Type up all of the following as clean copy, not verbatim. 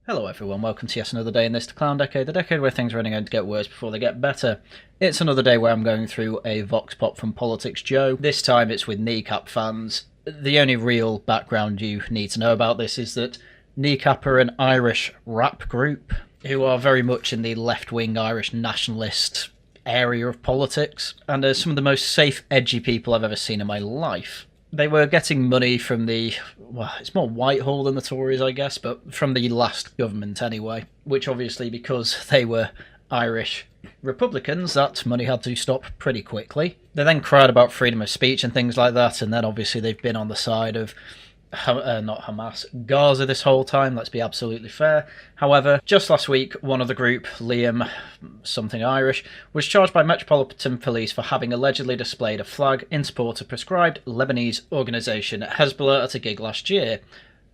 Hello everyone, welcome to yet another day in this Clown Decade, the decade where things are only going to get worse before they get better. It's another day where I'm going through a Vox Pop from Politics Joe. This time it's with Kneecap fans. The only real background you need to know about this is that Kneecap are an Irish rap group who are very much in the left-wing Irish nationalist area of politics, and are some of the most safe, edgy people I've ever seen in my life. They were getting money from it's more Whitehall than the Tories, I guess, but from the last government anyway, which obviously, because they were Irish Republicans, that money had to stop pretty quickly. They then cried about freedom of speech and things like that, and then obviously they've been on the side of not Hamas, Gaza this whole time, let's be absolutely fair. However, just last week, one of the group, Liam, something Irish, was charged by Metropolitan Police for having allegedly displayed a flag in support of proscribed Lebanese organisation Hezbollah at a gig last year.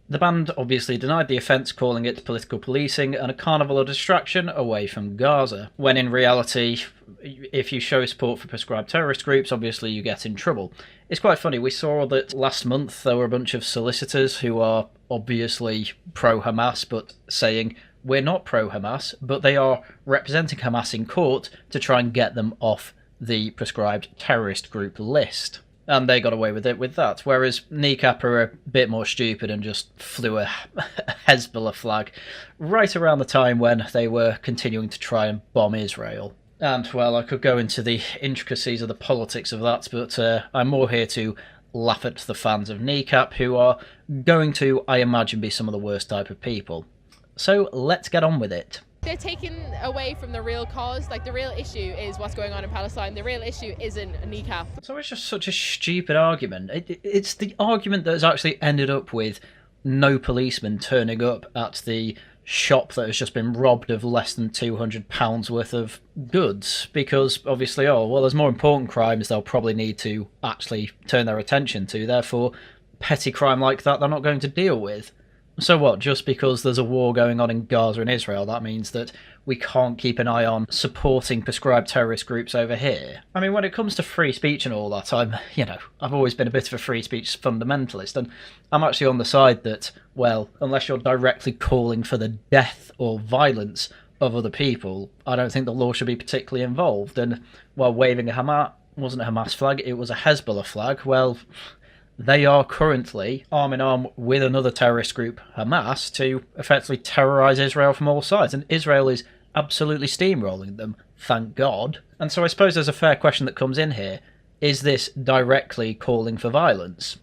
The band obviously denied the offence, calling it political policing and a carnival of distraction away from Gaza, when in reality, if you show support for prescribed terrorist groups, obviously you get in trouble. It's quite funny, we saw that last month there were a bunch of solicitors who are obviously pro-Hamas, but saying, we're not pro-Hamas, but they are representing Hamas in court to try and get them off the prescribed terrorist group list. And they got away with it with that, whereas Kneecap are a bit more stupid and just flew a Hezbollah flag right around the time when they were continuing to try and bomb Israel. And, well, I could go into the intricacies of the politics of that, but I'm more here to laugh at the fans of Kneecap, who are going to, I imagine, be some of the worst type of people. So let's get on with it. They're taken away from the real cause. Like, the real issue is what's going on in Palestine. The real issue isn't a Kneecap. So it's just such a stupid argument. It's the argument that has actually ended up with no policeman turning up at the shop that has just been robbed of less than £200 worth of goods, because obviously, there's more important crimes they'll probably need to actually turn their attention to, therefore petty crime like that they're not going to deal with. So what, just because there's a war going on in Gaza and Israel, that means that we can't keep an eye on supporting prescribed terrorist groups over here? I mean, when it comes to free speech and all that, I've always been a bit of a free speech fundamentalist, and I'm actually on the side that, well, unless you're directly calling for the death or violence of other people, I don't think the law should be particularly involved. And while waving a Hamas, wasn't a Hamas flag, it was a Hezbollah flag, well, they are currently arm in arm with another terrorist group, Hamas, to effectively terrorise Israel from all sides. And Israel is absolutely steamrolling them, thank God. And so I suppose there's a fair question that comes in here. Is this directly calling for violence?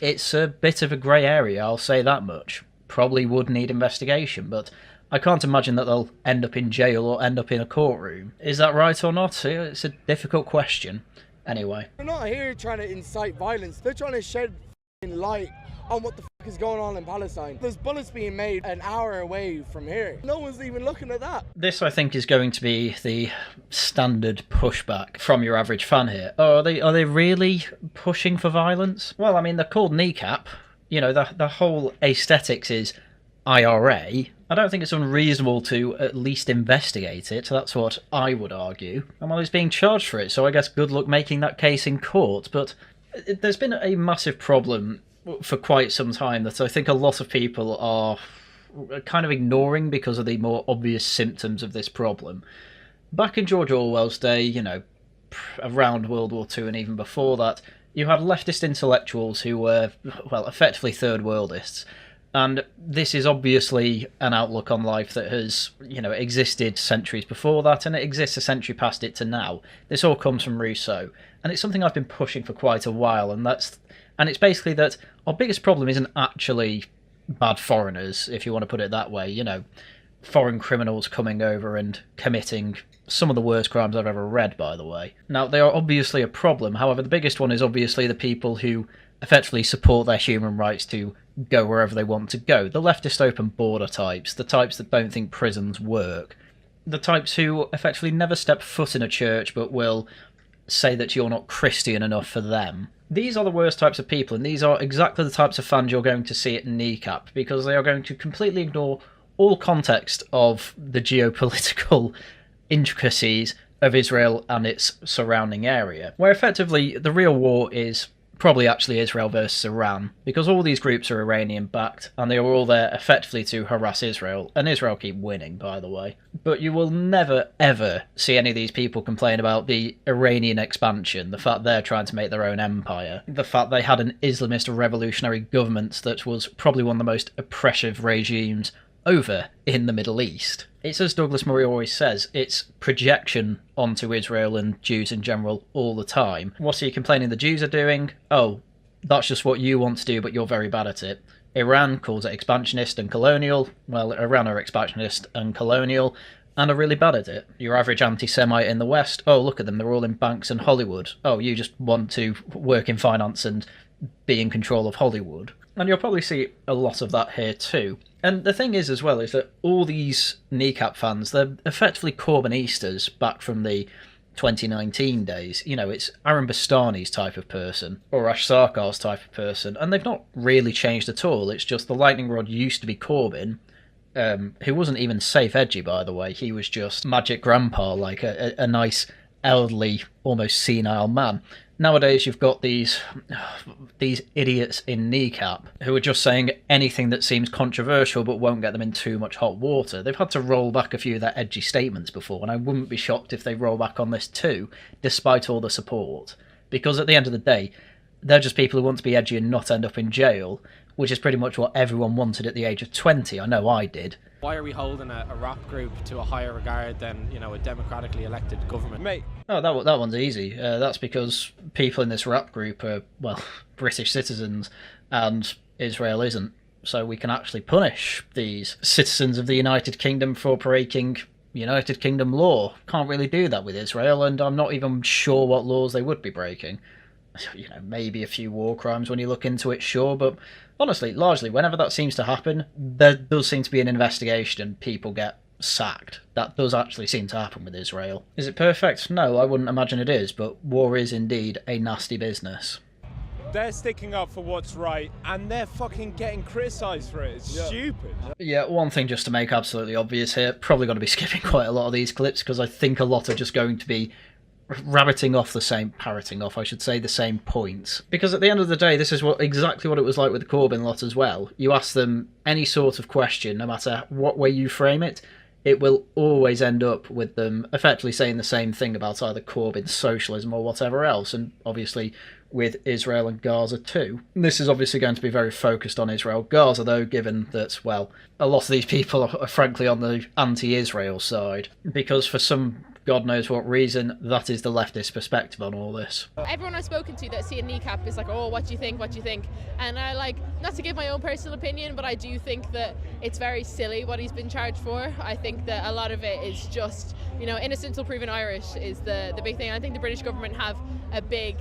It's a bit of a grey area, I'll say that much. Probably would need investigation, but I can't imagine that they'll end up in jail or end up in a courtroom. Is that right or not? It's a difficult question. Anyway. They're not here trying to incite violence. They're trying to shed light on what the is going on in Palestine. There's bullets being made an hour away from here. No one's even looking at that. This, I think, is going to be the standard pushback from your average fan here. Oh, are they really pushing for violence? Well, I mean, they're called Kneecap. You know, the whole aesthetics is IRA. I don't think it's unreasonable to at least investigate it. That's what I would argue. And well, he's being charged for it, so I guess good luck making that case in court. But there's been a massive problem for quite some time that I think a lot of people are kind of ignoring because of the more obvious symptoms of this problem. Back in George Orwell's day, around World War II and even before that, you had leftist intellectuals who were, well, effectively third worldists. And this is obviously an outlook on life that has, existed centuries before that, and it exists a century past it to now. This all comes from Rousseau, and it's something I've been pushing for quite a while, and it's basically that our biggest problem isn't actually bad foreigners, if you want to put it that way, foreign criminals coming over and committing some of the worst crimes I've ever read, by the way. Now, they are obviously a problem, however, the biggest one is obviously the people who effectively support their human rights to go wherever they want to go. The leftist open border types, the types that don't think prisons work, the types who effectively never step foot in a church but will say that you're not Christian enough for them. These are the worst types of people, and these are exactly the types of fans you're going to see at Kneecap, because they are going to completely ignore all context of the geopolitical intricacies of Israel and its surrounding area, where effectively the real war is probably actually Israel versus Iran, because all these groups are Iranian-backed, and they are all there effectively to harass Israel, and Israel keep winning, by the way. But you will never, ever see any of these people complain about the Iranian expansion, the fact they're trying to make their own empire, the fact they had an Islamist revolutionary government that was probably one of the most oppressive regimes over in the Middle East. It's as Douglas Murray always says, it's projection onto Israel and Jews in general all the time. What are you complaining the Jews are doing? Oh, that's just what you want to do, but you're very bad at it. Iran calls it expansionist and colonial. Well, Iran are expansionist and colonial, and are really bad at it. Your average anti-Semite in the West, oh, look at them, they're all in banks and Hollywood. Oh, you just want to work in finance and be in control of Hollywood. And you'll probably see a lot of that here too. And the thing is as well is that all these Kneecap fans, they're effectively Corbynistas back from the 2019 days. You know, it's Aaron Bastani's type of person, or Ash Sarkar's type of person, and they've not really changed at all. It's just the lightning rod used to be Corbyn, who wasn't even safe edgy, by the way. He was just magic grandpa, like a nice, elderly, almost senile man. Nowadays, you've got these idiots in Kneecap who are just saying anything that seems controversial but won't get them in too much hot water. They've had to roll back a few of their edgy statements before, and I wouldn't be shocked if they roll back on this too, despite all the support. Because at the end of the day, they're just people who want to be edgy and not end up in jail, which is pretty much what everyone wanted at the age of 20. I know I did. Why are we holding a rap group to a higher regard than, you know, a democratically elected government? Mate. Oh, that one's easy. That's because people in this rap group are, well, British citizens, and Israel isn't. So we can actually punish these citizens of the United Kingdom for breaking United Kingdom law. Can't really do that with Israel, and I'm not even sure what laws they would be breaking. You know, maybe a few war crimes when you look into it, sure, but honestly, largely, whenever that seems to happen, there does seem to be an investigation and people get sacked. That does actually seem to happen with Israel. Is it perfect? No, I wouldn't imagine it is, but war is indeed a nasty business. They're sticking up for what's right, and they're fucking getting criticised for it. It's stupid. Yeah, one thing just to make absolutely obvious here, probably going to be skipping quite a lot of these clips, because I think a lot are just going to be parroting off the same points. Because at the end of the day, this is exactly what it was like with the Corbyn lot as well. You ask them any sort of question, no matter what way you frame it, it will always end up with them effectively saying the same thing about either Corbyn socialism or whatever else, and obviously with Israel and Gaza too. This is obviously going to be very focused on Israel-Gaza though, given that, well, a lot of these people are frankly on the anti-Israel side, because for some God knows what reason, that is the leftist perspective on all this. Everyone I've spoken to that see a Kneecap is like, oh, what do you think, and I like, not to give my own personal opinion, but I do think that it's very silly what he's been charged for. I think that a lot of it is just, you know, innocent till proven Irish is the big thing. I think the British government have a big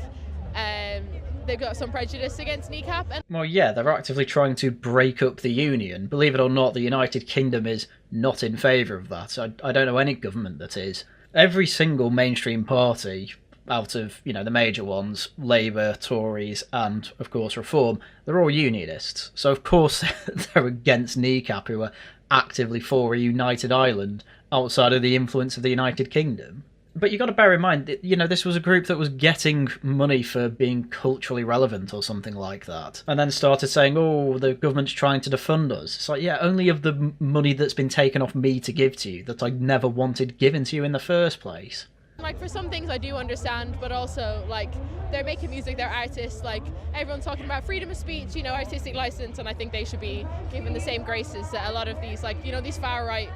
they've got some prejudice against Kneecap. Well, yeah, they're actively trying to break up the union. Believe it or not, the United Kingdom is not in favour of that. I don't know any government that is. Every single mainstream party out of, you know, the major ones, Labour, Tories, and, of course, Reform, they're all unionists. So, of course, they're against Kneecap, who are actively for a united Ireland outside of the influence of the United Kingdom. But you've got to bear in mind, you know, this was a group that was getting money for being culturally relevant or something like that, and then started saying, oh, the government's trying to defund us. It's like, yeah, only of the money that's been taken off me to give to you that I never wanted given to you in the first place. Like, for some things I do understand, but also, like, they're making music, they're artists, like, everyone's talking about freedom of speech, you know, artistic license, and I think they should be given the same graces that a lot of these, like, you know, these far-right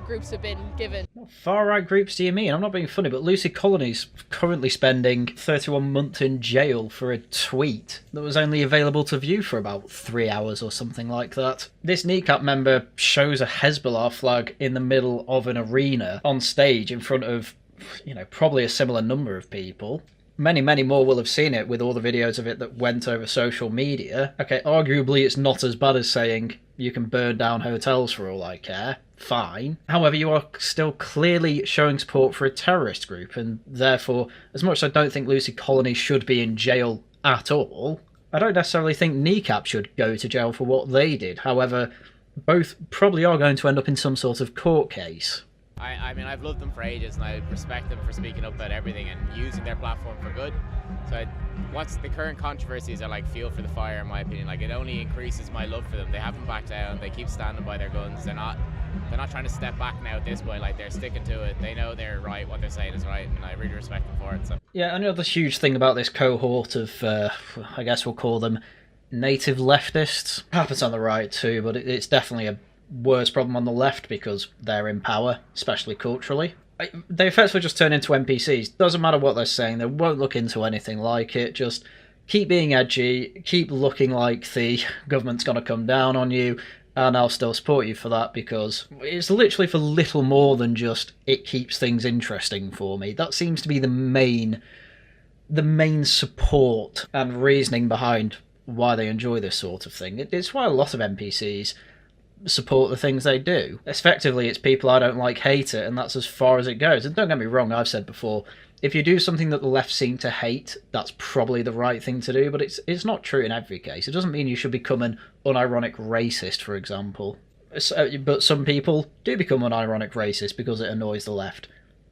groups have been given. What far-right groups do you mean? I'm not being funny, but Lucy Colony's currently spending 31 months in jail for a tweet that was only available to view for about 3 hours or something like that. This Kneecap member shows a Hezbollah flag in the middle of an arena on stage in front of, you know, probably a similar number of people. Many, many more will have seen it with all the videos of it that went over social media. Okay, arguably it's not as bad as saying you can burn down hotels for all I care. Fine. However, you are still clearly showing support for a terrorist group, and therefore, as much as I don't think Lucy Colony should be in jail at all, I don't necessarily think Kneecap should go to jail for what they did. However, both probably are going to end up in some sort of court case. I mean, I've loved them for ages, and I respect them for speaking up about everything and using their platform for good. So what's the current controversies are like fuel for the fire, in my opinion. Like, it only increases my love for them. They haven't backed down. They keep standing by their guns. They're not trying to step back now at this point. Like, they're sticking to it. They know they're right. What they're saying is right, and I really respect them for it. So Yeah, another huge thing about this cohort of, I guess we'll call them native leftists, happens on the right too, but it's definitely a worse problem on the left because they're in power, especially culturally. They effectively just turn into NPCs. Doesn't matter what they're saying, they won't look into anything like it. Just keep being edgy, keep looking like the government's going to come down on you, and I'll still support you for that because it's literally for little more than just it keeps things interesting for me. That seems to be the main support and reasoning behind why they enjoy this sort of thing. It's why a lot of NPCs support the things they do. Effectively, it's people I don't like hate it, and that's as far as it goes. And don't get me wrong, I've said before, if you do something that the left seem to hate, that's probably the right thing to do, but it's not true in every case. It doesn't mean you should become an unironic racist, for example. But some people do become unironic racist because it annoys the left.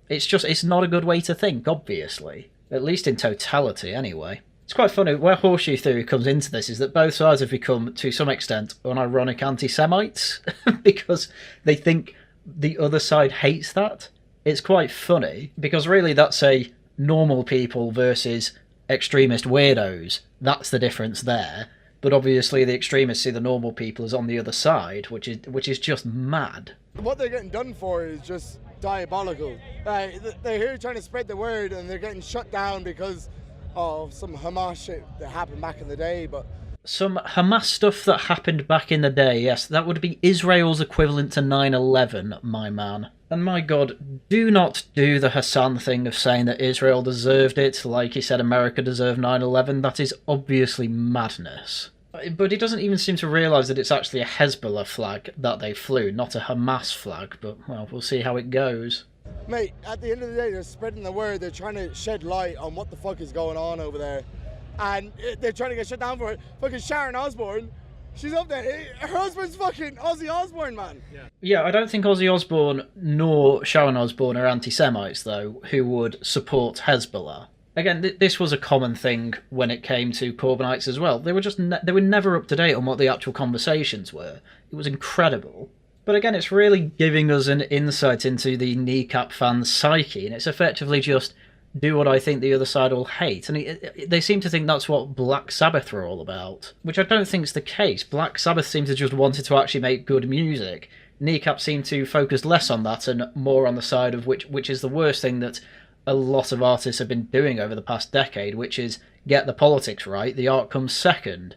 It's not a good way to think, obviously. At least in totality, anyway. It's quite funny, where horseshoe theory comes into this is that both sides have become, to some extent, unironic anti-Semites because they think the other side hates that. It's quite funny, because really that's a normal people versus extremist weirdos. That's the difference there. But obviously the extremists see the normal people as on the other side, which is just mad. What they're getting done for is just diabolical. They're here trying to spread the word and they're getting shut down because of some Hamas shit that happened back in the day, but some Hamas stuff that happened back in the day, yes, that would be Israel's equivalent to 9/11, my man. And my god, do not do the Hassan thing of saying that Israel deserved it, like he said America deserved 9/11. That is obviously madness. But he doesn't even seem to realise that it's actually a Hezbollah flag that they flew, not a Hamas flag, but, well, we'll see how it goes. mate, at the end of the day, they're spreading the word. They're trying to shed light on what the fuck is going on over there. And they're trying to get shut down for it. Fucking Sharon Osbourne, she's up there. Her husband's fucking Ozzy Osbourne, man. Yeah, I don't think Ozzy Osbourne nor Sharon Osbourne are anti-Semites, though, who would support Hezbollah. Again, this was a common thing when it came to Corbynites as well. They were just they were never up to date on what the actual conversations were. It was incredible. But again, it's really giving us an insight into the Kneecap fans' psyche, and it's effectively just do what I think the other side will hate. And they seem to think that's what Black Sabbath are all about, which I don't think is the case. Black Sabbath seem to just wanted to actually make good music. Kneecap seem to focus less on that and more on the side of which is the worst thing that a lot of artists have been doing over the past decade, which is get the politics right, the art comes second.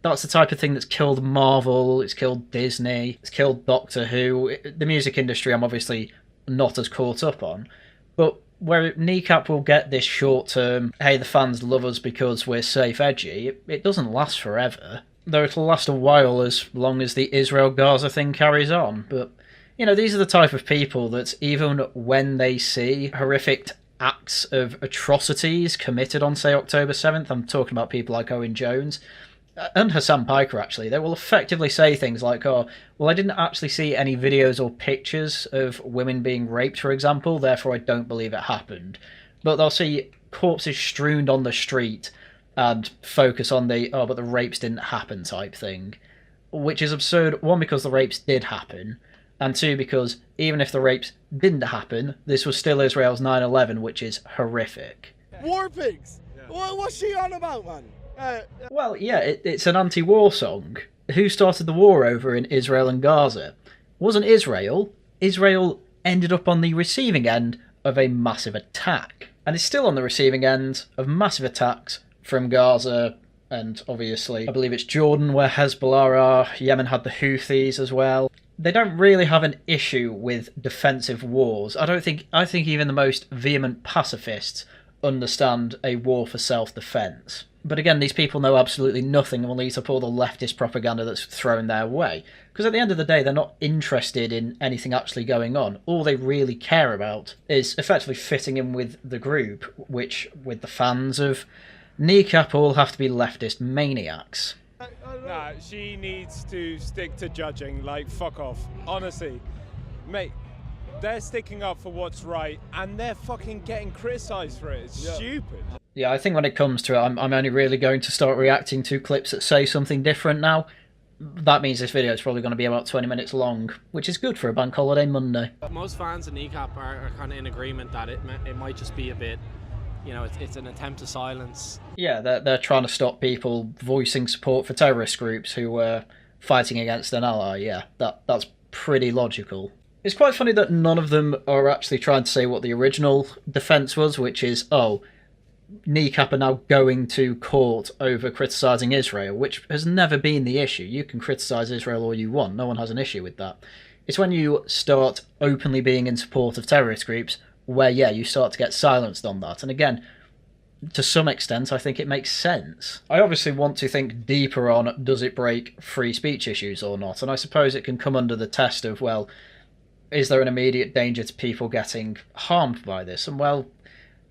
That's the type of thing that's killed Marvel, it's killed Disney, it's killed Doctor Who. The music industry I'm obviously not as caught up on, but where Kneecap will get this short-term, hey, the fans love us because we're safe edgy, it doesn't last forever. Though it'll last a while as long as the Israel-Gaza thing carries on. But, you know, these are the type of people that even when they see horrific acts of atrocities committed on, say, October 7th, I'm talking about people like Owen Jones, and Hassan Piker, actually, they will effectively say things like, oh, well, I didn't actually see any videos or pictures of women being raped, for example, therefore I don't believe it happened. But they'll see corpses strewn on the street and focus on the, oh, but the rapes didn't happen type thing. Which is absurd, one, because the rapes did happen, and two, because even if the rapes didn't happen, this was still Israel's 9/11, which is horrific. War pigs! Yeah. What's she on about, man? Well, yeah, it's an anti-war song. Who started the war over in Israel and Gaza? Wasn't Israel. Israel ended up on the receiving end of a massive attack. And is still on the receiving end of massive attacks from Gaza, and obviously, I believe it's Jordan where Hezbollah are. Yemen had the Houthis as well. They don't really have an issue with defensive wars. I think even the most vehement pacifists understand a war for self-defense. But again, these people know absolutely nothing and will eat up all the leftist propaganda that's thrown their way. Because at the end of the day, they're not interested in anything actually going on. All they really care about is effectively fitting in with the group, which, with the fans of Kneecap, all have to be leftist maniacs. Nah, she needs to stick to judging, like, fuck off. Honestly. Mate, They're sticking up for what's right, and they're fucking getting criticised for it. It's stupid. Yeah, I think when it comes to it, I'm only really going to start reacting to clips that say something different now. That means this video is probably going to be about 20 minutes long, which is good for a bank holiday Monday. Most fans of Kneecap are kind of in agreement that it might just be a bit, it's an attempt to silence. Yeah, they're trying to stop people voicing support for terrorist groups who were fighting against an ally. Yeah, that's pretty logical. It's quite funny that none of them are actually trying to say what the original defence was, which is, Kneecap are now going to court over criticising Israel, which has never been the issue. You can criticise Israel all you want, no one has an issue with that. It's when you start openly being in support of terrorist groups where, you start to get silenced on that. And again, to some extent, I think it makes sense. I obviously want to think deeper on, does it break free speech issues or not? And I suppose it can come under the test of, is there an immediate danger to people getting harmed by this? And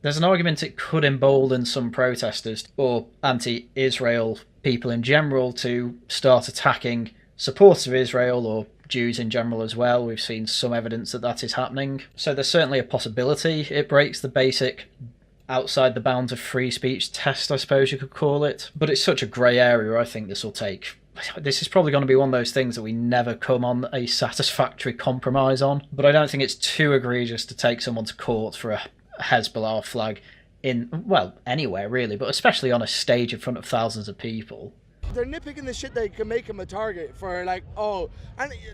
there's an argument it could embolden some protesters or anti-Israel people in general to start attacking supporters of Israel or Jews in general as well. We've seen some evidence that is happening. So there's certainly a possibility it breaks the basic outside the bounds of free speech test, I suppose you could call it. But it's such a grey area, I think this will take. This is probably going to be one of those things that we never come on a satisfactory compromise on. But I don't think it's too egregious to take someone to court for a Hezbollah flag anywhere really, but especially on a stage in front of thousands of people. They're nitpicking the shit they can make him a target for, and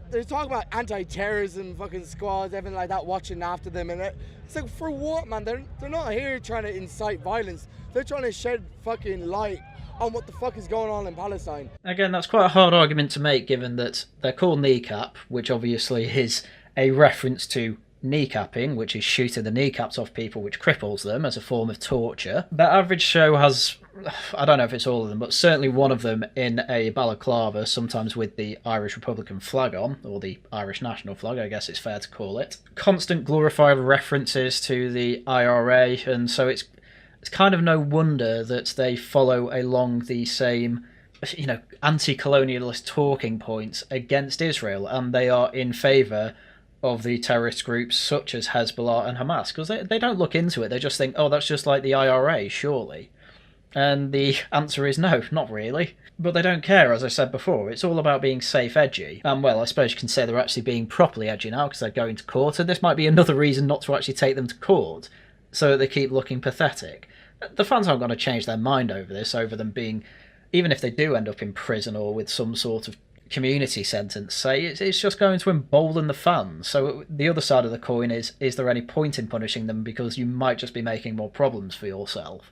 they're talking about anti-terrorism fucking squads, everything like that, watching after them, and it's like, for what, man? They're not here trying to incite violence. They're trying to shed fucking light on what the fuck is going on in Palestine. Again, that's quite a hard argument to make, given that they're called Kneecap, which obviously is a reference to kneecapping, which is shooting the kneecaps off people, which cripples them as a form of torture. The average show has, I don't know if it's all of them, but certainly one of them in a balaclava, sometimes with the Irish Republican flag on, or the Irish national flag, I guess it's fair to call it. Constant glorified references to the IRA, and so it's kind of no wonder that they follow along the same, anti-colonialist talking points against Israel, and they are in favour of the terrorist groups such as Hezbollah and Hamas, because they don't look into it. They just think, that's just like the IRA, surely. And the answer is no, not really. But they don't care, as I said before. It's all about being safe edgy. And, I suppose you can say they're actually being properly edgy now because they're going to court, and this might be another reason not to actually take them to court, so that they keep looking pathetic. The fans aren't going to change their mind over this, over them being, even if they do end up in prison or with some sort of community sentence, say, it's just going to embolden the fans. So the other side of the coin is there any point in punishing them because you might just be making more problems for yourself?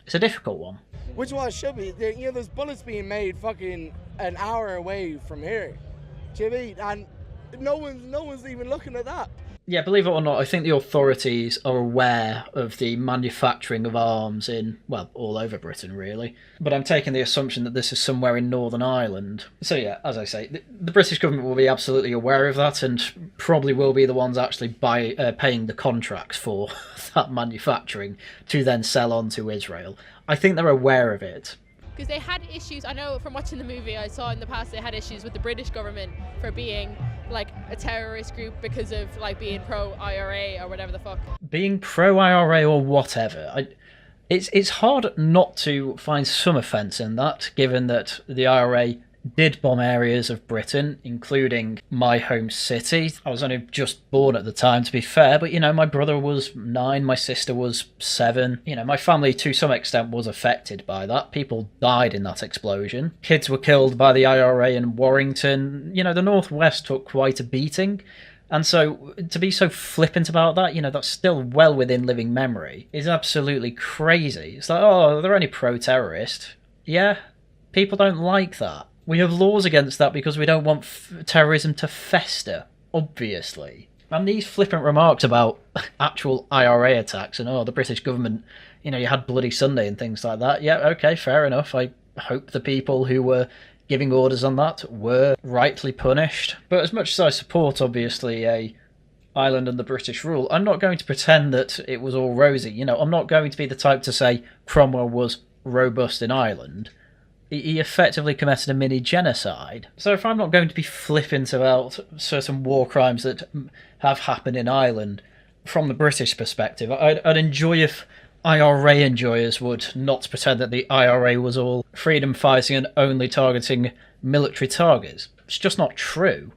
It's a difficult one. Which one should be? There's bullets being made fucking an hour away from here, Jimmy, and no one's even looking at that. Yeah, believe it or not, I think the authorities are aware of the manufacturing of arms in, all over Britain, really. But I'm taking the assumption that this is somewhere in Northern Ireland. So yeah, as I say, the British government will be absolutely aware of that and probably will be the ones actually paying the contracts for that manufacturing to then sell on to Israel. I think they're aware of it. Because they had issues, I know from watching the movie, I saw in the past they had issues with the British government for being a terrorist group because of being pro-IRA or whatever the fuck. Being pro-IRA or whatever, it's hard not to find some offence in that, given that the IRA did bomb areas of Britain, including my home city. I was only just born at the time, to be fair, but, my brother was 9, my sister was 7. My family, to some extent, was affected by that. People died in that explosion. Kids were killed by the IRA in Warrington. The Northwest took quite a beating. And so, to be so flippant about that, that's still well within living memory, is absolutely crazy. It's like, they're only pro-terrorist. Yeah, people don't like that. We have laws against that because we don't want terrorism to fester, obviously. And these flippant remarks about actual IRA attacks and, the British government, you had Bloody Sunday and things like that. Yeah, okay, fair enough. I hope the people who were giving orders on that were rightly punished. But as much as I support, obviously, Ireland and the British rule, I'm not going to pretend that it was all rosy. I'm not going to be the type to say Cromwell was robust in Ireland He effectively committed a mini genocide. So if I'm not going to be flippant about certain war crimes that have happened in Ireland from the British perspective, I'd enjoy if IRA enjoyers would not pretend that the IRA was all freedom fighting and only targeting military targets. It's just not true.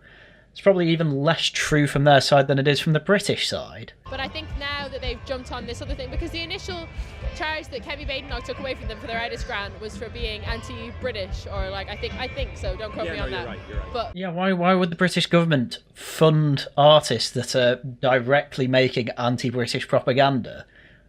It's probably even less true from their side than it is from the British side. But I think now that they've jumped on this other thing, because the initial charge that Kevin Badenoch took away from them for their artist grant was for being anti-British, or like I think so. Don't quote me on that. You're right. But yeah, why would the British government fund artists that are directly making anti-British propaganda?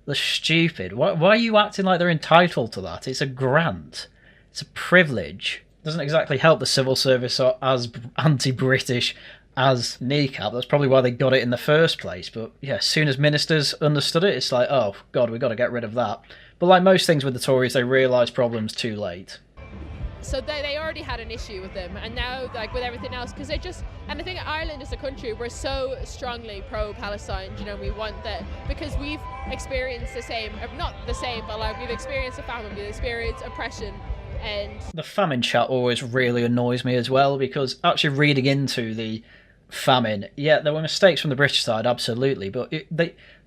They're stupid. Why are you acting like they're entitled to that? It's a grant. It's a privilege. It doesn't exactly help the civil service are as anti-British as Kneecap. That's probably why they got it in the first place. But yeah, as soon as ministers understood it, it's like, oh god, we've got to get rid of that. But like most things with the Tories, they realise problems too late. so they already had an issue with them, and now like with everything else, because they just, and I think Ireland as a country, we're so strongly pro-Palestine, you know, we want that because we've experienced the same, not the same, but like we've experienced a famine, we've experienced oppression. And the famine chat always really annoys me as well, because actually reading into the famine, yeah, there were mistakes from the British side, absolutely, but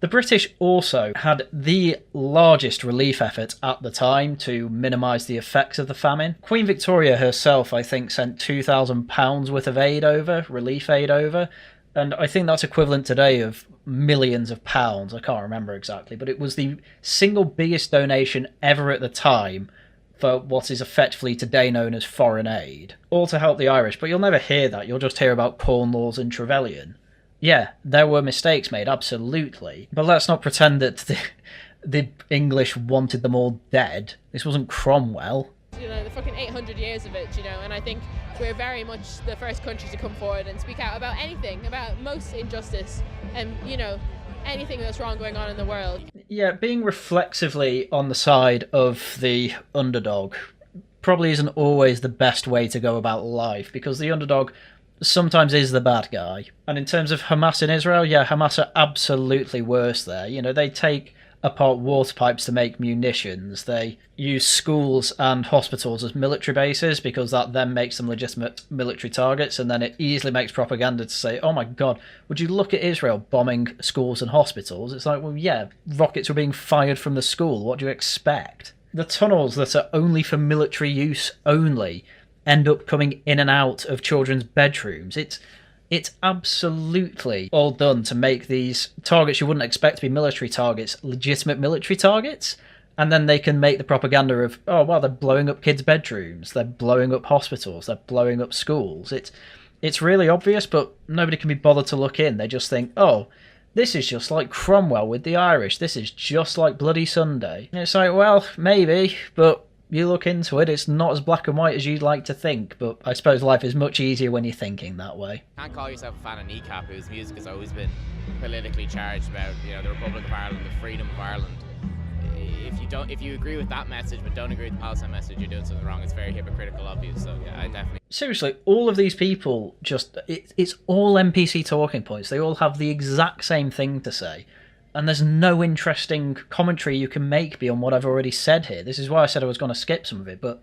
the British also had the largest relief effort at the time to minimise the effects of the famine. Queen Victoria herself, I think, sent £2,000 worth of aid over, relief aid over, and I think that's equivalent today of millions of pounds. I can't remember exactly, but it was the single biggest donation ever at the time for what is effectively today known as foreign aid, all to help the Irish. But you'll never hear that. You'll just hear about Corn Laws and Trevelyan. Yeah, there were mistakes made, absolutely. But let's not pretend that the English wanted them all dead. This wasn't Cromwell. You know, the fucking 800 years of it, you know, and I think we're very much the first country to come forward and speak out about anything, about most injustice and, you know, anything that's wrong going on in the world. Yeah, being reflexively on the side of the underdog probably isn't always the best way to go about life, because the underdog sometimes is the bad guy. And in terms of Hamas in Israel, yeah, Hamas are absolutely worse there. You know, they take apart water pipes to make munitions. They use schools and hospitals as military bases because that then makes them legitimate military targets, and then it easily makes propaganda to say, oh my god, would you look at Israel bombing schools and hospitals? It's like, well, yeah, rockets were being fired from the school. What do you expect? The tunnels that are only for military use only end up coming in and out of children's bedrooms. It's absolutely all done to make these targets you wouldn't expect to be military targets legitimate military targets, and then they can make the propaganda of, oh, well, they're blowing up kids' bedrooms, they're blowing up hospitals, they're blowing up schools. It's really obvious, but nobody can be bothered to look in. They just think, oh, this is just like Cromwell with the Irish, this is just like Bloody Sunday. And it's like, well, maybe, but you look into it, it's not as black and white as you'd like to think, but I suppose life is much easier when you're thinking that way. You can't call yourself a fan of Kneecap, whose music has always been politically charged about, you know, the Republic of Ireland, the freedom of Ireland. If you agree with that message but don't agree with the Palestine message, you're doing something wrong. It's very hypocritical of you, so yeah, I definitely... Seriously, all of these people just... It's all NPC talking points. They all have the exact same thing to say. And there's no interesting commentary you can make beyond what I've already said here. This is why I said I was going to skip some of it, but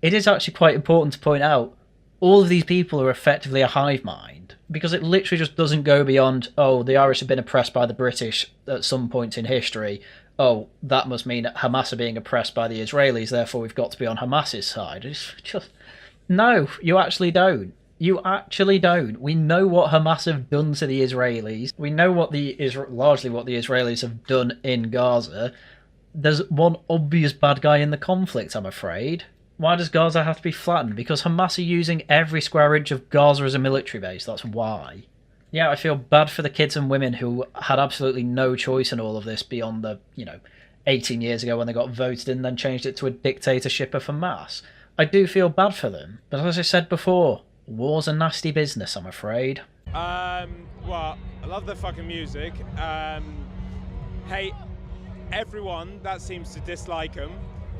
it is actually quite important to point out all of these people are effectively a hive mind, because it literally just doesn't go beyond, oh, the Irish have been oppressed by the British at some point in history. Oh, that must mean that Hamas are being oppressed by the Israelis, therefore we've got to be on Hamas's side. It's just... No, you actually don't. You actually don't. We know what Hamas have done to the Israelis. We know largely what the Israelis have done in Gaza. There's one obvious bad guy in the conflict, I'm afraid. Why does Gaza have to be flattened? Because Hamas are using every square inch of Gaza as a military base. That's why. Yeah, I feel bad for the kids and women who had absolutely no choice in all of this beyond the, 18 years ago when they got voted in and then changed it to a dictatorship of Hamas. I do feel bad for them. But as I said before, war's a nasty business, I'm afraid. Well, I love the fucking music. Hate everyone that seems to dislike them.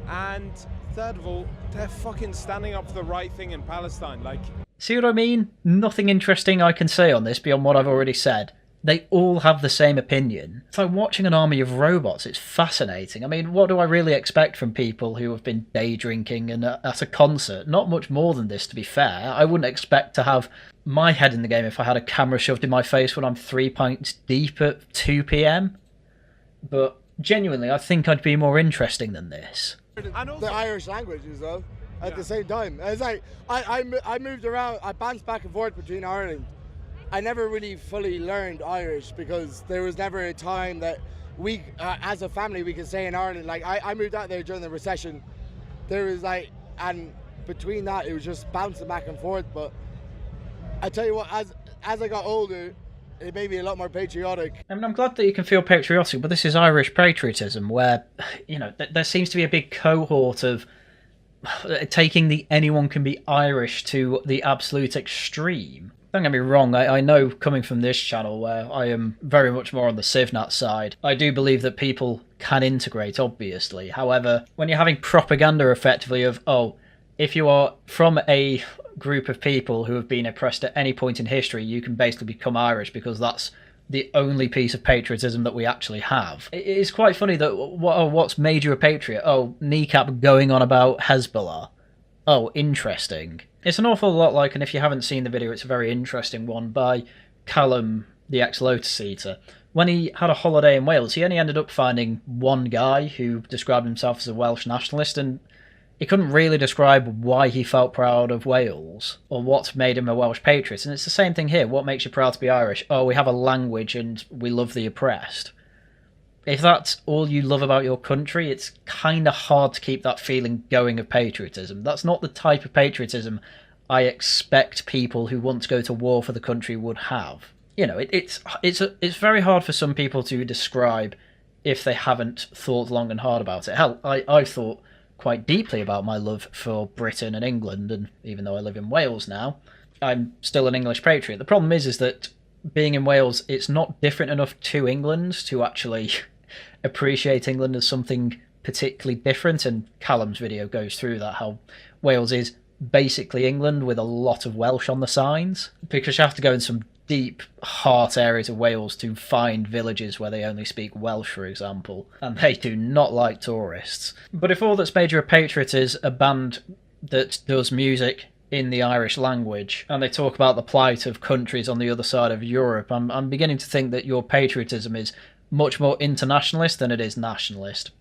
And third of all, they're fucking standing up for the right thing in Palestine. Like, see what I mean? Nothing interesting I can say on this beyond what I've already said. they all have the same opinion. It's like watching an army of robots. It's fascinating. I mean, what do I really expect from people who have been day drinking and at a concert? Not much more than this, to be fair. I wouldn't expect to have my head in the game if I had a camera shoved in my face when I'm 3 pints deep at 2 p.m. But genuinely, I think I'd be more interesting than this. And also, the Irish language as well at the same time. It's like I moved around, I bounced back and forth between Ireland. I never really fully learned Irish because there was never a time that we, as a family, we could say in Ireland. Like I moved out there during the recession. There was like, and between that, it was just bouncing back and forth. But I tell you what, as I got older, it made me a lot more patriotic. I mean, I'm glad that you can feel patriotic, but this is Irish patriotism, where, you know, there seems to be a big cohort of taking the anyone can be Irish to the absolute extreme. Don't get me wrong, I know coming from this channel where I am very much more on the Civnat side, I do believe that people can integrate, obviously. However, when you're having propaganda effectively of, oh, if you are from a group of people who have been oppressed at any point in history, you can basically become Irish because that's the only piece of patriotism that we actually have. It is quite funny that, what's made you a patriot? Oh, Kneecap going on about Hezbollah. Oh, interesting. It's an awful lot like, and if you haven't seen the video, it's a very interesting one, by Callum, the ex-Lotus Eater. When he had a holiday in Wales, he only ended up finding one guy who described himself as a Welsh nationalist, and he couldn't really describe why he felt proud of Wales, or what made him a Welsh patriot. And it's the same thing here. What makes you proud to be Irish? Oh, we have a language and we love the oppressed. If that's all you love about your country, it's kind of hard to keep that feeling going of patriotism. That's not the type of patriotism I expect people who want to go to war for the country would have. You know, it's very hard for some people to describe if they haven't thought long and hard about it. Hell, I've thought quite deeply about my love for Britain and England, and even though I live in Wales now, I'm still an English patriot. The problem is that being in Wales, it's not different enough to England to actually appreciate England as something particularly different, and Callum's video goes through that, how Wales is basically England with a lot of Welsh on the signs, because you have to go in some deep heart areas of Wales to find villages where they only speak Welsh, for example, and they do not like tourists. But if all that's made you a patriot is a band that does music in the Irish language, and they talk about the plight of countries on the other side of Europe, I'm beginning to think that your patriotism is much more internationalist than it is nationalist.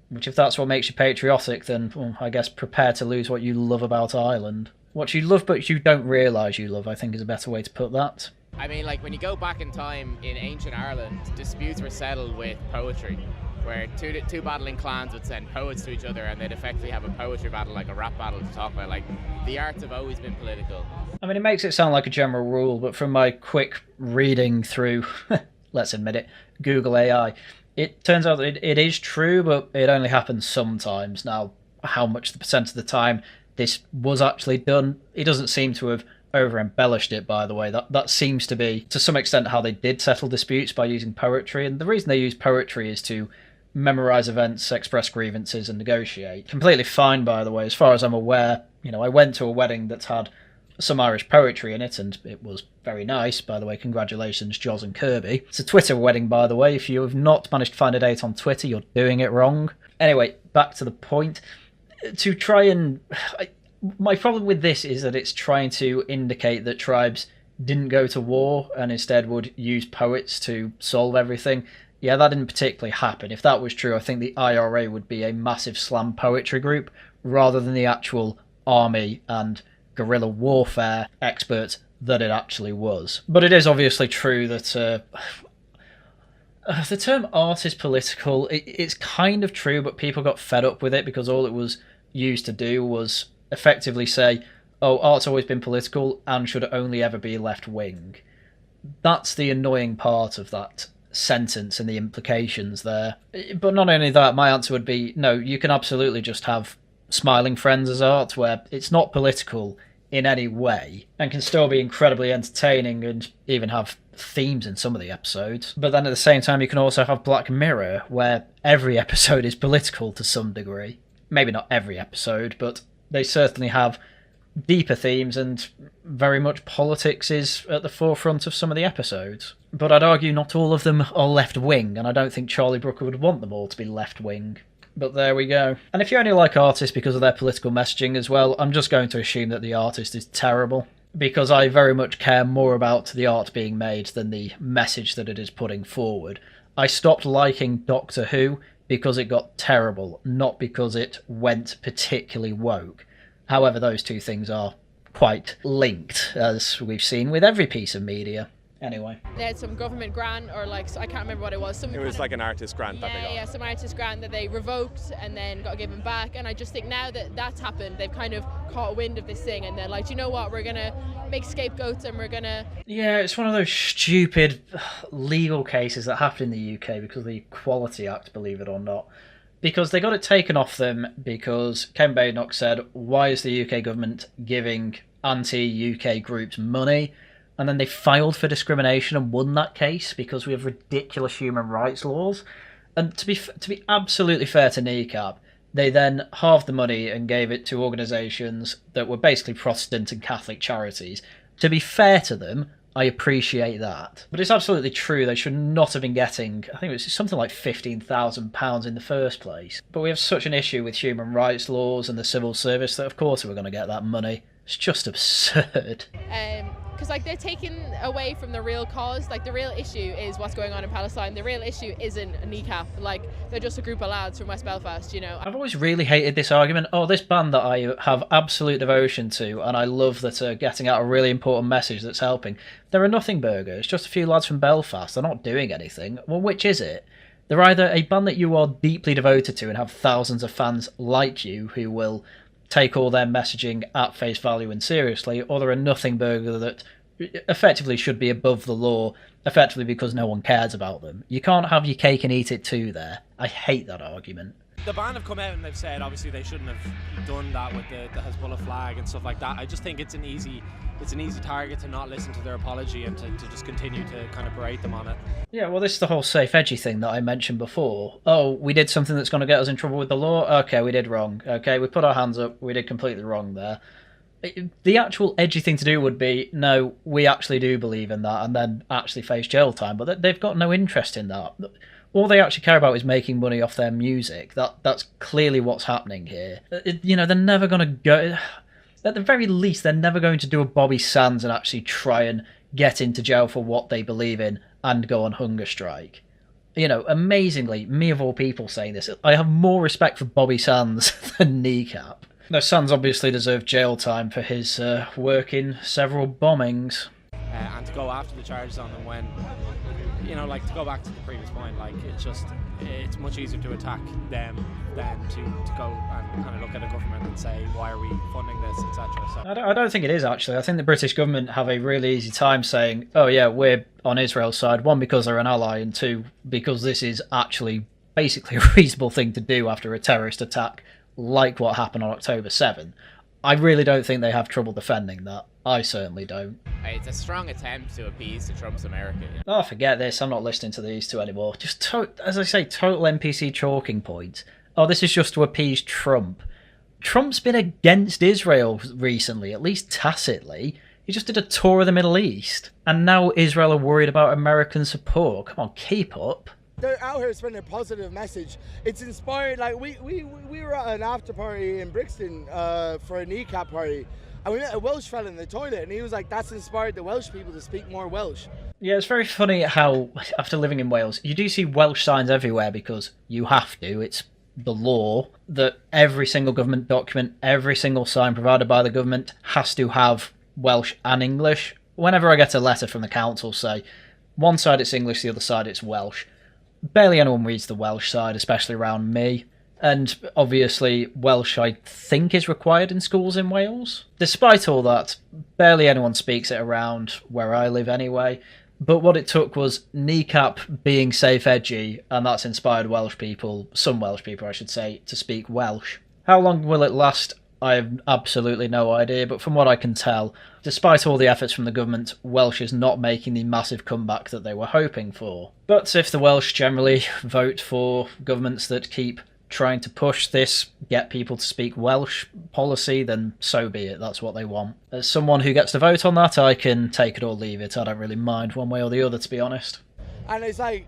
Which, if that's what makes you patriotic, then well, I guess prepare to lose what you love about Ireland. What you love but you don't realise you love, I think, is a better way to put that. I mean, like, when you go back in time in ancient Ireland, disputes were settled with poetry, where two battling clans would send poets to each other and they'd effectively have a poetry battle, like a rap battle, to talk about. Like, the arts have always been political. I mean, it makes it sound like a general rule, but from my quick reading through, let's admit it, Google AI, it turns out that it is true, but it only happens sometimes. Now, how much the percent of the time this was actually done, he doesn't seem to have over-embellished it, by the way. That seems to be, to some extent, how they did settle disputes, by using poetry. And the reason they use poetry is to memorise events, express grievances, and negotiate. Completely fine, by the way, as far as I'm aware. You know, I went to a wedding that had some Irish poetry in it, and it was very nice. By the way, congratulations, Joz and Kirby. It's a Twitter wedding, by the way. If you have not managed to find a date on Twitter, you're doing it wrong. Anyway, back to the point. To try and... my problem with this is that it's trying to indicate that tribes didn't go to war and instead would use poets to solve everything. Yeah, that didn't particularly happen. If that was true, I think the IRA would be a massive slam poetry group rather than the actual army and guerrilla warfare experts that it actually was. But it is obviously true that the term art is political. It's kind of true, but people got fed up with it because all it was used to do was effectively say, oh, art's always been political and should only ever be left-wing. That's the annoying part of that sentence and the implications there. But not only that, my answer would be, no, you can absolutely just have Smiling Friends as art, where it's not political in any way and can still be incredibly entertaining and even have themes in some of the episodes. But then at the same time, you can also have Black Mirror, where every episode is political to some degree. Maybe not every episode, but they certainly have deeper themes, and very much politics is at the forefront of some of the episodes. But I'd argue not all of them are left-wing, and I don't think Charlie Brooker would want them all to be left-wing. But there we go. And if you only like artists because of their political messaging as well, I'm just going to assume that the artist is terrible, because I very much care more about the art being made than the message that it is putting forward. I stopped liking Doctor Who because it got terrible, not because it went particularly woke. However, those two things are quite linked, as we've seen with every piece of media. Anyway. They had some government grant, or like, I can't remember what it was. It was like an artist grant that they got. Yeah, some artist grant that they revoked and then got given back. And I just think now that that's happened, they've kind of caught wind of this thing and they're like, you know what, we're going to make scapegoats and we're going to... Yeah, it's one of those stupid legal cases that happened in the UK because of the Equality Act, believe it or not. Because they got it taken off them because Ken Badenoch said, why is the UK government giving anti-UK groups money? And then they filed for discrimination and won that case because we have ridiculous human rights laws. And to be absolutely fair to Kneecap, they then halved the money and gave it to organisations that were basically Protestant and Catholic charities. To be fair to them, I appreciate that. But it's absolutely true, they should not have been getting, I think it was something like £15,000 in the first place. But we have such an issue with human rights laws and the civil service that of course we're going to get that money. It's just absurd. Because like they're taken away from the real cause. Like the real issue is what's going on in Palestine. The real issue isn't a Kneecap. Like they're just a group of lads from West Belfast, you know. I've always really hated this argument. Oh, this band that I have absolute devotion to and I love that are getting out a really important message that's helping. They're a nothing burger. It's just a few lads from Belfast. They're not doing anything. Well, which is it? They're either a band that you are deeply devoted to and have thousands of fans like you who will take all their messaging at face value and seriously, or they're a nothing burger that effectively should be above the law, effectively because no one cares about them. You can't have your cake and eat it too there. I hate that argument. The band have come out and they've said obviously they shouldn't have done that with the Hezbollah flag and stuff like that. I just think it's an easy target to not listen to their apology and to just continue to kind of berate them on it. Yeah, well, this is the whole safe edgy thing that I mentioned before. Oh, we did something that's going to get us in trouble with the law? Okay, we did wrong. Okay, we put our hands up. We did completely wrong there. The actual edgy thing to do would be, no, we actually do believe in that, and then actually face jail time. But they've got no interest in that. All they actually care about is making money off their music. That's clearly what's happening here. They're never going to go... At the very least, they're never going to do a Bobby Sands and actually try and get into jail for what they believe in and go on hunger strike. Amazingly, me of all people saying this, I have more respect for Bobby Sands than Kneecap. Now, Sands obviously deserved jail time for his work in several bombings. And to go after the charges on them when, to go back to the previous point, it's much easier to attack them than to go and kind of look at a government and say, why are we funding this, etc. So I don't think it is, actually. I think the British government have a really easy time saying, oh yeah, we're on Israel's side, one, because they're an ally, and two, because this is actually basically a reasonable thing to do after a terrorist attack like what happened on October 7. I really don't think they have trouble defending that. I certainly don't. It's a strong attempt to appease to Trump's America. Oh, forget this. I'm not listening to these two anymore. Just, as I say, total NPC talking points. Oh, this is just to appease Trump. Trump's been against Israel recently, at least tacitly. He just did a tour of the Middle East. And now Israel are worried about American support. Come on, keep up. They're out here spreading a positive message. It's inspired. Like we were at an after party in Brixton for a Kneecap party, and we met a Welsh fella in the toilet, and he was like, "That's inspired the Welsh people to speak more Welsh." Yeah, it's very funny how after living in Wales, you do see Welsh signs everywhere because you have to. It's the law that every single government document, every single sign provided by the government has to have Welsh and English. Whenever I get a letter from the council, say one side it's English, the other side it's Welsh. Barely anyone reads the Welsh side, especially around me. And obviously, Welsh, I think, is required in schools in Wales. Despite all that, barely anyone speaks it around where I live anyway. But what it took was Kneecap being safe edgy, and that's inspired Welsh people, some Welsh people I should say, to speak Welsh. How long will it last? I have absolutely no idea, but from what I can tell, despite all the efforts from the government, Welsh is not making the massive comeback that they were hoping for. But if the Welsh generally vote for governments that keep trying to push this get people to speak Welsh policy, then so be it. That's what they want. As someone who gets to vote on that, I can take it or leave it. I don't really mind one way or the other, to be honest. And it's like,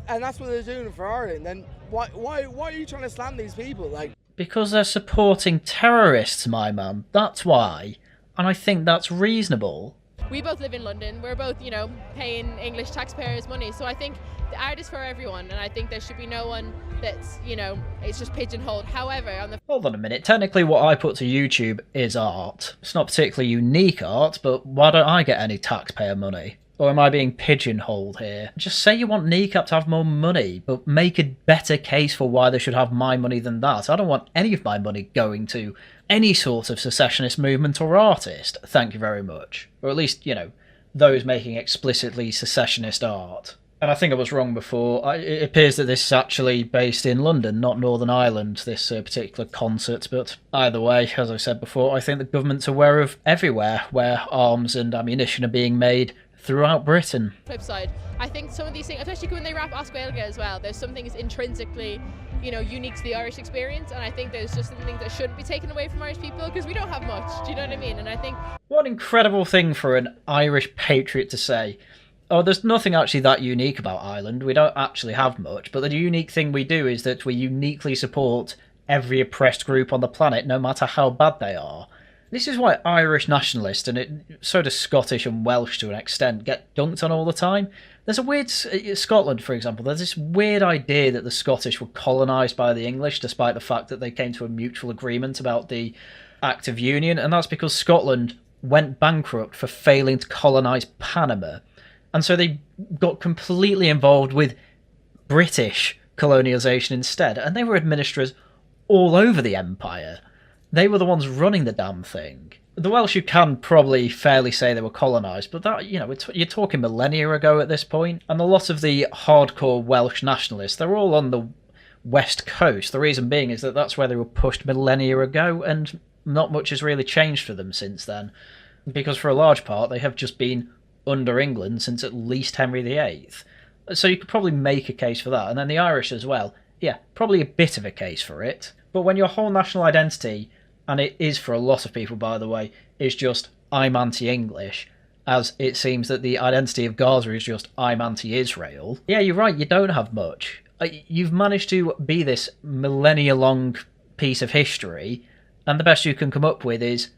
and that's what they're doing for Ireland. Then why are you trying to slam these people? Like, because they're supporting terrorists, my man. That's why. And I think that's reasonable. We both live in London. We're both, paying English taxpayers' money. So I think the art is for everyone, and I think there should be no one that's, it's just pigeonholed. However, Hold on a minute. Technically, what I put to YouTube is art. It's not particularly unique art, but why don't I get any taxpayer money? Or am I being pigeonholed here? Just say you want Kneecap to have more money, but make a better case for why they should have my money than that. I don't want any of my money going to any sort of secessionist movement or artist. Thank you very much. Or at least, those making explicitly secessionist art. And I think I was wrong before. It appears that this is actually based in London, not Northern Ireland, this particular concert. But either way, as I said before, I think the government's aware of everywhere where arms and ammunition are being made throughout Britain. Flip side, I think some of these things, especially when they rap Osquelga as well, there's some things intrinsically, unique to the Irish experience, and I think there's just some things that shouldn't be taken away from Irish people because we don't have much. Do you know what I mean? And I think what an incredible thing for an Irish patriot to say. Oh, there's nothing actually that unique about Ireland. We don't actually have much, but the unique thing we do is that we uniquely support every oppressed group on the planet, no matter how bad they are. This is why Irish nationalists, and so does Scottish and Welsh to an extent, get dunked on all the time. There's a weird... Scotland, for example, there's this weird idea that the Scottish were colonised by the English, despite the fact that they came to a mutual agreement about the Act of Union, and that's because Scotland went bankrupt for failing to colonise Panama. And so they got completely involved with British colonisation instead, and they were administrators all over the empire. They were the ones running the damn thing. The Welsh, you can probably fairly say they were colonised, but that, you're talking millennia ago at this point. And a lot of the hardcore Welsh nationalists, they're all on the west coast. The reason being is that that's where they were pushed millennia ago, and not much has really changed for them since then. Because for a large part, they have just been under England since at least Henry VIII. So you could probably make a case for that. And then the Irish as well. Yeah, probably a bit of a case for it. But when your whole national identity, and it is for a lot of people, by the way, is just, I'm anti-English, as it seems that the identity of Gaza is just, I'm anti-Israel. Yeah, you're right, you don't have much. You've managed to be this millennia-long piece of history, and the best you can come up with is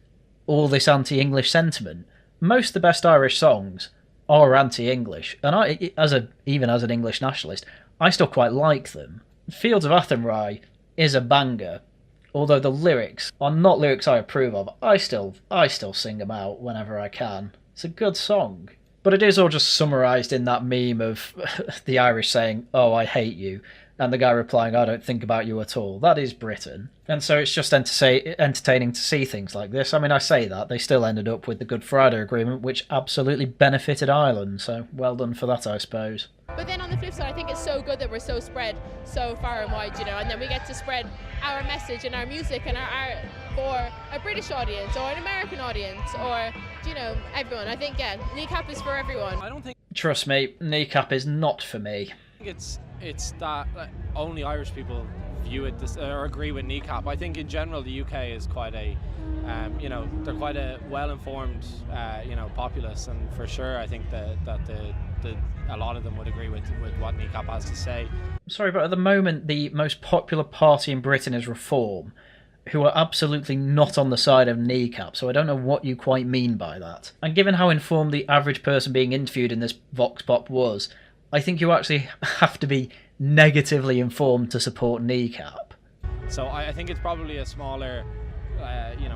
all this anti-English sentiment. Most of the best Irish songs are anti-English, and even as an English nationalist, I still quite like them. Fields of Athenry is a banger, although the lyrics are not lyrics I approve of. I still sing them out whenever I can. It's a good song. But it is all just summarised in that meme of the Irish saying, oh, I hate you, and the guy replying, I don't think about you at all. That is Britain. And so it's just entertaining to see things like this. I mean, I say that. They still ended up with the Good Friday Agreement, which absolutely benefited Ireland. So well done for that, I suppose. But then on the flip side, I think it's so good that we're so spread so far and wide, and then we get to spread our message and our music and our art for a British audience or an American audience or, everyone. I think, Kneecap is for everyone. I don't think... Trust me, Kneecap is not for me. I think it's that only Irish people view it or agree with Kneecap. I think in general the UK is quite a, they're quite a well-informed, populace, and for sure I think that a lot of them would agree with what Kneecap has to say. Sorry, but at the moment the most popular party in Britain is Reform, who are absolutely not on the side of Kneecap, so I don't know what you quite mean by that. And given how informed the average person being interviewed in this Vox Pop was, I think you actually have to be negatively informed to support Kneecap. So I think it's probably a smaller,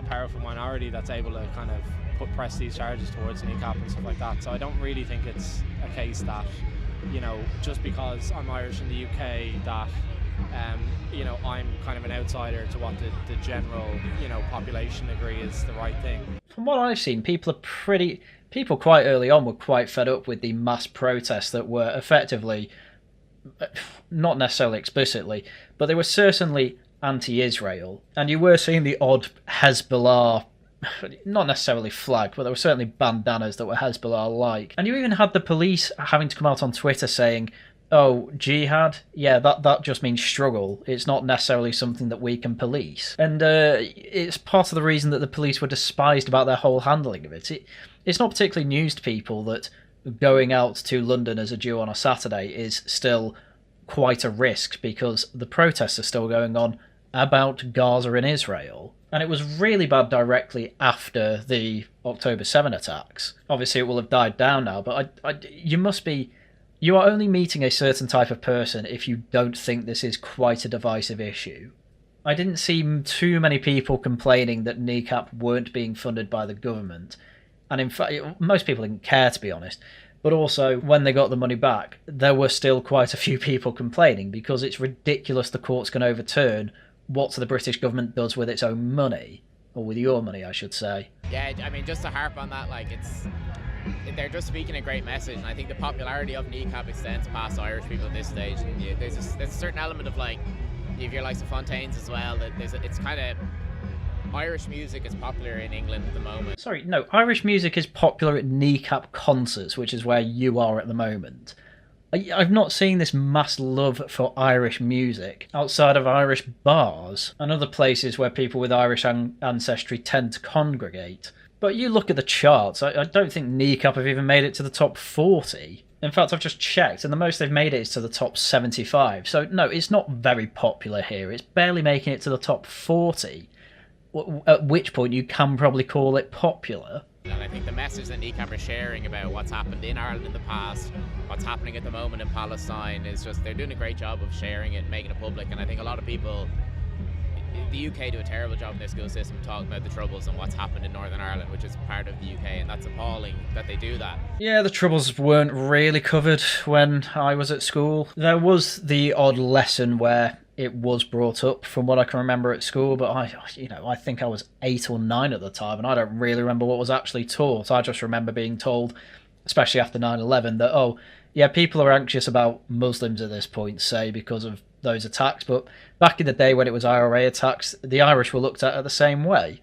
powerful minority that's able to kind of press these charges towards Kneecap and stuff like that. So I don't really think it's a case that, just because I'm Irish in the UK, that, I'm kind of an outsider to what the general, population agree is the right thing. From what I've seen, people quite early on were quite fed up with the mass protests that were effectively, not necessarily explicitly, but they were certainly anti-Israel. And you were seeing the odd Hezbollah, not necessarily flag, but there were certainly bandanas that were Hezbollah-like. And you even had the police having to come out on Twitter saying, oh, jihad? Yeah, that just means struggle. It's not necessarily something that we can police. And it's part of the reason that the police were despised about their whole handling of it. It's not particularly news to people that going out to London as a Jew on a Saturday is still quite a risk, because the protests are still going on about Gaza and Israel. And it was really bad directly after the October 7 attacks. Obviously, it will have died down now, but you are only meeting a certain type of person if you don't think this is quite a divisive issue. I didn't see too many people complaining that Kneecap weren't being funded by the government. And in fact, most people didn't care, to be honest. But also, when they got the money back, there were still quite a few people complaining, because it's ridiculous the courts can overturn what the British government does with its own money. Or with your money, I should say. Yeah, I mean, just to harp on that, like, they're just speaking a great message, and I think the popularity of Kneecap extends past Irish people at this stage. And there's a certain element of, like, if you're like the Fontaines as well, that it's kind of... Irish music is popular in England at the moment. Sorry, no, Irish music is popular at Kneecap concerts, which is where you are at the moment. I've not seen this mass love for Irish music outside of Irish bars and other places where people with Irish ancestry tend to congregate. But you look at the charts, I don't think Kneecap have even made it to the top 40. In fact, I've just checked, and the most they've made it is to the top 75. So no, it's not very popular here. It's barely making it to the top 40. At which point you can probably call it popular. And I think the message that Kneecap are sharing about what's happened in Ireland in the past, what's happening at the moment in Palestine, is just, they're doing a great job of sharing it, making it public. And I think a lot of people, the UK do a terrible job in their school system talking about the Troubles and what's happened in Northern Ireland, which is part of the UK, and that's appalling that they do that. Yeah, the Troubles weren't really covered when I was at school. There was the odd lesson where it was brought up from what I can remember at school, but I think I was 8 or 9 at the time, and I don't really remember what was actually taught. I just remember being told, especially after 9/11, that, oh, yeah, people are anxious about Muslims at this point, say, because of those attacks, but back in the day when it was IRA attacks, the Irish were looked at the same way.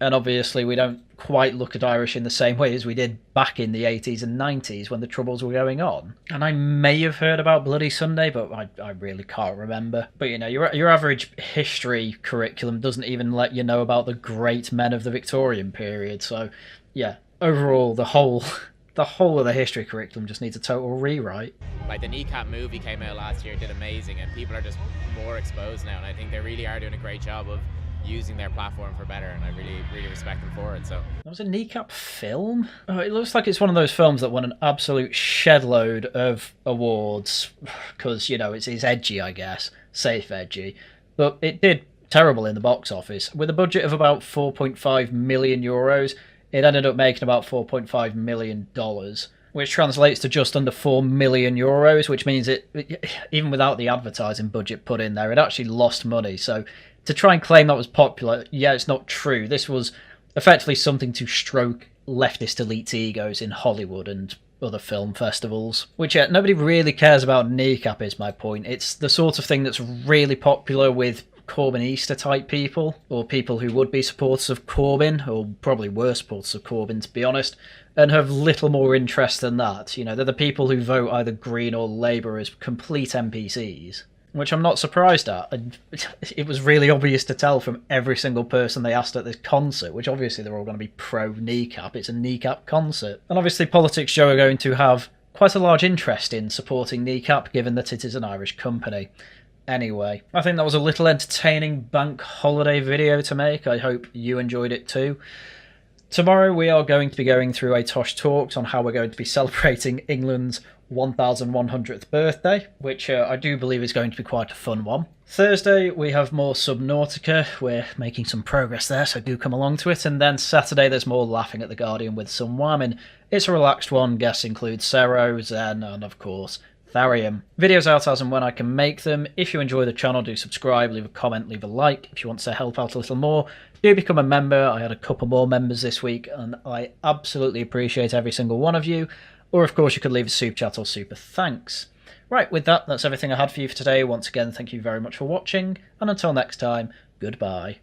And obviously we don't quite look at Irish in the same way as we did back in the 80s and 90s when the Troubles were going on. And I may have heard about Bloody Sunday, but I really can't remember. But, your average history curriculum doesn't even let you know about the great men of the Victorian period. So, yeah, overall, the whole of the history curriculum just needs a total rewrite. Like, the Kneecap movie came out last year, did amazing, and people are just more exposed now, and I think they really are doing a great job of using their platform for better, and I really respect them for it. So that was a Kneecap film? Oh, it looks like it's one of those films that won an absolute shed-load of awards, because, it's edgy, I guess. Safe edgy. But it did terrible in the box office. With a budget of about 4.5 million euros, it ended up making about $4.5 million, which translates to just under 4 million euros, which means it, even without the advertising budget put in there, it actually lost money. So to try and claim that was popular, yeah, it's not true. This was effectively something to stroke leftist elites' egos in Hollywood and other film festivals. Which, yeah, nobody really cares about Kneecap, is my point. It's the sort of thing that's really popular with Corbynista type people, or people who would be supporters of Corbyn, or probably were supporters of Corbyn, to be honest, and have little more interest than that. They're the people who vote either Green or Labour as complete NPCs. Which I'm not surprised at. It was really obvious to tell from every single person they asked at this concert, which obviously they're all going to be pro-Kneecap. It's a Kneecap concert. And obviously Politics Joe are going to have quite a large interest in supporting Kneecap, given that it is an Irish company. Anyway, I think that was a little entertaining bank holiday video to make. I hope you enjoyed it too. Tomorrow we are going to be going through a Tosh Talks on how we're going to be celebrating England's 1100th birthday, which I do believe is going to be quite a fun one. Thursday we have more Subnautica, we're making some progress there, so do come along to it. And then Saturday there's more Laughing at the Guardian with some whamming. It's a relaxed one, guests include Cero, Zen, and of course Tharium. Videos out as and when I can make them. If you enjoy the channel, do subscribe, leave a comment, leave a like. If you want to help out a little more, do become a member. I had a couple more members this week and I absolutely appreciate every single one of you. Or of course you could leave a super chat or super thanks. Right, with that, that's everything I had for you for today. Once again, thank you very much for watching, and until next time, goodbye.